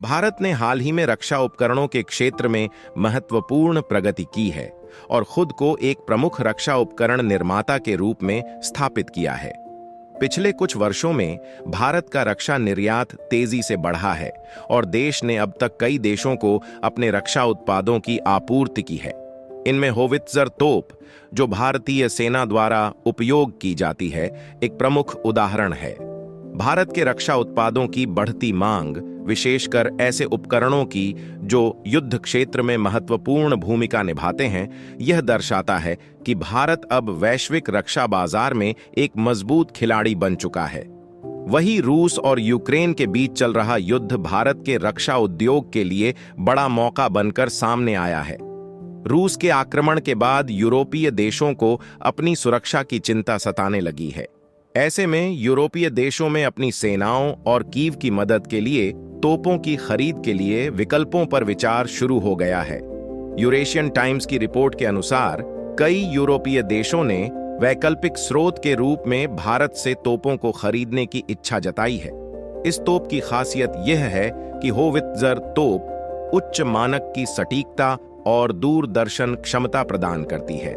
भारत ने हाल ही में रक्षा उपकरणों के क्षेत्र में महत्वपूर्ण प्रगति की है और खुद को एक प्रमुख रक्षा उपकरण निर्माता के रूप में स्थापित किया है। पिछले कुछ वर्षों में भारत का रक्षा निर्यात तेजी से बढ़ा है और देश ने अब तक कई देशों को अपने रक्षा उत्पादों की आपूर्ति की है। इनमें होवित्जर तोप, जो भारतीय सेना द्वारा उपयोग की जाती है, एक प्रमुख उदाहरण है। भारत के रक्षा उत्पादों की बढ़ती मांग, विशेषकर ऐसे उपकरणों की जो युद्ध क्षेत्र में महत्वपूर्ण भूमिका निभाते हैं, यह दर्शाता है कि भारत अब वैश्विक रक्षा बाजार में एक मजबूत खिलाड़ी बन चुका है। वहीं रूस और यूक्रेन के बीच चल रहा युद्ध भारत के रक्षा उद्योग के लिए बड़ा मौका बनकर सामने आया है। रूस के आक्रमण के बाद यूरोपीय देशों को अपनी सुरक्षा की चिंता सताने लगी है। ऐसे में यूरोपीय देशों में अपनी सेनाओं और कीव की मदद के लिए तोपों की खरीद के लिए विकल्पों पर विचार शुरू हो गया है। यूरेशियन टाइम्स की रिपोर्ट के अनुसार कई यूरोपीय देशों ने वैकल्पिक स्रोत के रूप में भारत से तोपों को खरीदने की इच्छा जताई है। इस तोप की खासियत यह है कि होवित्जर तोप उच्च मानक की सटीकता और दूरदर्शन क्षमता प्रदान करती है।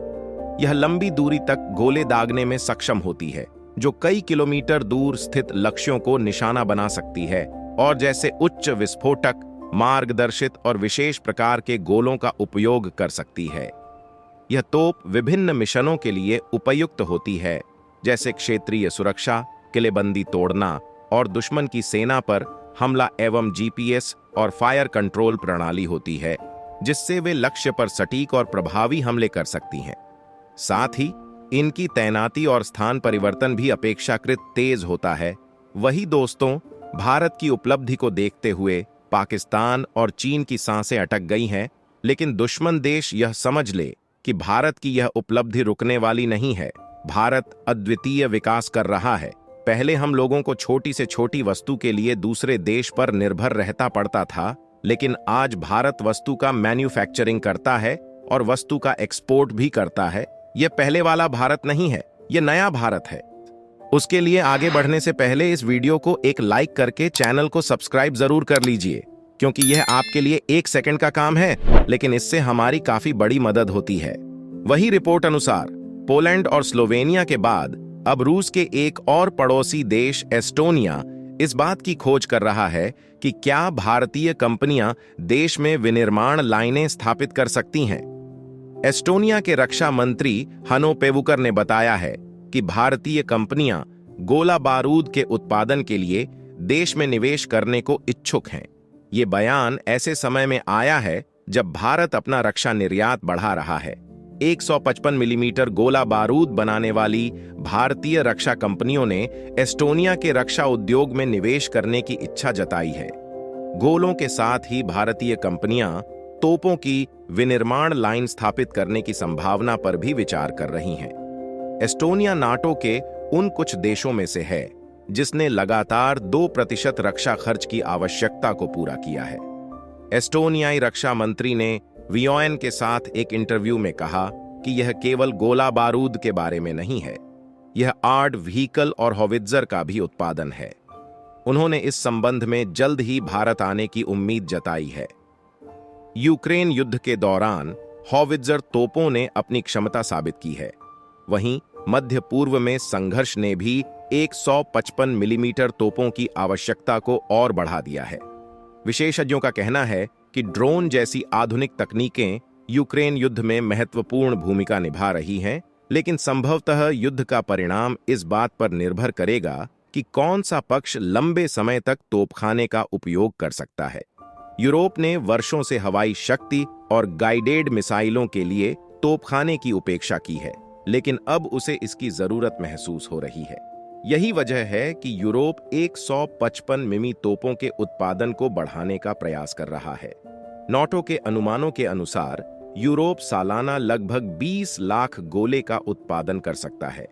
यह लंबी दूरी तक गोले दागने में सक्षम होती है, जो कई किलोमीटर दूर स्थित लक्ष्यों को निशाना बना सकती है और जैसे उच्च विस्फोटक, मार्गदर्शित और विशेष प्रकार के गोलों का उपयोग कर सकती है। यह तोप विभिन्न मिशनों के लिए उपयुक्त होती है, जैसे क्षेत्रीय सुरक्षा, किलेबंदी तोड़ना और दुश्मन की सेना पर हमला एवं जीपीएस और फायर कंट्रोल प्रणाली होती है, जिससे वे लक्ष्य पर सटीक और प्रभावी हमले कर सकती हैं। साथ ही इनकी तैनाती और स्थान परिवर्तन भी अपेक्षाकृत तेज होता है। वही दोस्तों, भारत की उपलब्धि को देखते हुए पाकिस्तान और चीन की सांसें अटक गई हैं, लेकिन दुश्मन देश यह समझ ले कि भारत की यह उपलब्धि रुकने वाली नहीं है। भारत अद्वितीय विकास कर रहा है। पहले हम लोगों को छोटी से छोटी वस्तु के लिए दूसरे देश पर निर्भर रहता पड़ता था, लेकिन आज भारत वस्तु का मैन्युफैक्चरिंग करता है और वस्तु का एक्सपोर्ट भी करता है। यह पहले वाला भारत नहीं है, यह नया भारत है। उसके लिए आगे बढ़ने से पहले इस वीडियो को एक लाइक करके चैनल को सब्सक्राइब जरूर कर लीजिए, क्योंकि यह आपके लिए 1 सेकंड का काम है, लेकिन इससे हमारी काफी बड़ी मदद होती है। वही रिपोर्ट अनुसार पोलैंड और स्लोवेनिया के बाद अब रूस के एक और पड़ोसी देश एस्टोनिया इस बात की खोज कर रहा है कि क्या भारतीय कंपनियां देश में विनिर्माण लाइनें स्थापित कर सकती हैं। एस्टोनिया के रक्षा मंत्री हनो पेवुकर ने बताया है कि भारतीय कंपनियां गोला बारूद के उत्पादन के लिए देश में निवेश करने को इच्छुक हैं। ये बयान ऐसे समय में आया है जब भारत अपना रक्षा निर्यात बढ़ा रहा है। 155 मिलीमीटर गोला बारूद बनाने वाली भारतीय रक्षा कंपनियों ने एस्टोनिया के रक्षा उद्योग में निवेश करने की इच्छा जताई है। गोलों के साथ ही भारतीय कंपनियां तोपों की विनिर्माण लाइन स्थापित करने की संभावना पर भी विचार कर रही हैं। एस्टोनिया नाटो के उन कुछ देशों में से है जिसने लगातार 2% रक्षा खर्च की आवश्यकता को पूरा किया है। एस्टोनियाई रक्षा मंत्री ने वीओएन के साथ एक इंटरव्यू में कहा कि यह केवल गोला बारूद के बारे में नहीं है, यह आर्ड व्हीकल और होवित्जर का भी उत्पादन है। उन्होंने इस संबंध में जल्द ही भारत आने की उम्मीद जताई है। यूक्रेन युद्ध के दौरान होवित्जर तोपों ने अपनी क्षमता साबित की है। वहीं मध्य पूर्व में संघर्ष ने भी 155 मिलीमीटर तोपों की आवश्यकता को और बढ़ा दिया है। विशेषज्ञों का कहना है कि ड्रोन जैसी आधुनिक तकनीकें यूक्रेन युद्ध में महत्वपूर्ण भूमिका निभा रही हैं, लेकिन संभवतः युद्ध का परिणाम इस बात पर निर्भर करेगा कि कौन सा पक्ष लंबे समय तक तोपखाने का उपयोग कर सकता है। यूरोप ने वर्षों से हवाई शक्ति और गाइडेड मिसाइलों के लिए तोपखाने की उपेक्षा की है, लेकिन अब उसे इसकी जरूरत महसूस हो रही है। यही वजह है कि यूरोप 155 मिमी तोपों के उत्पादन को बढ़ाने का प्रयास कर रहा है। नाटो के अनुमानों के अनुसार यूरोप सालाना लगभग 20 लाख गोले का उत्पादन कर सकता है।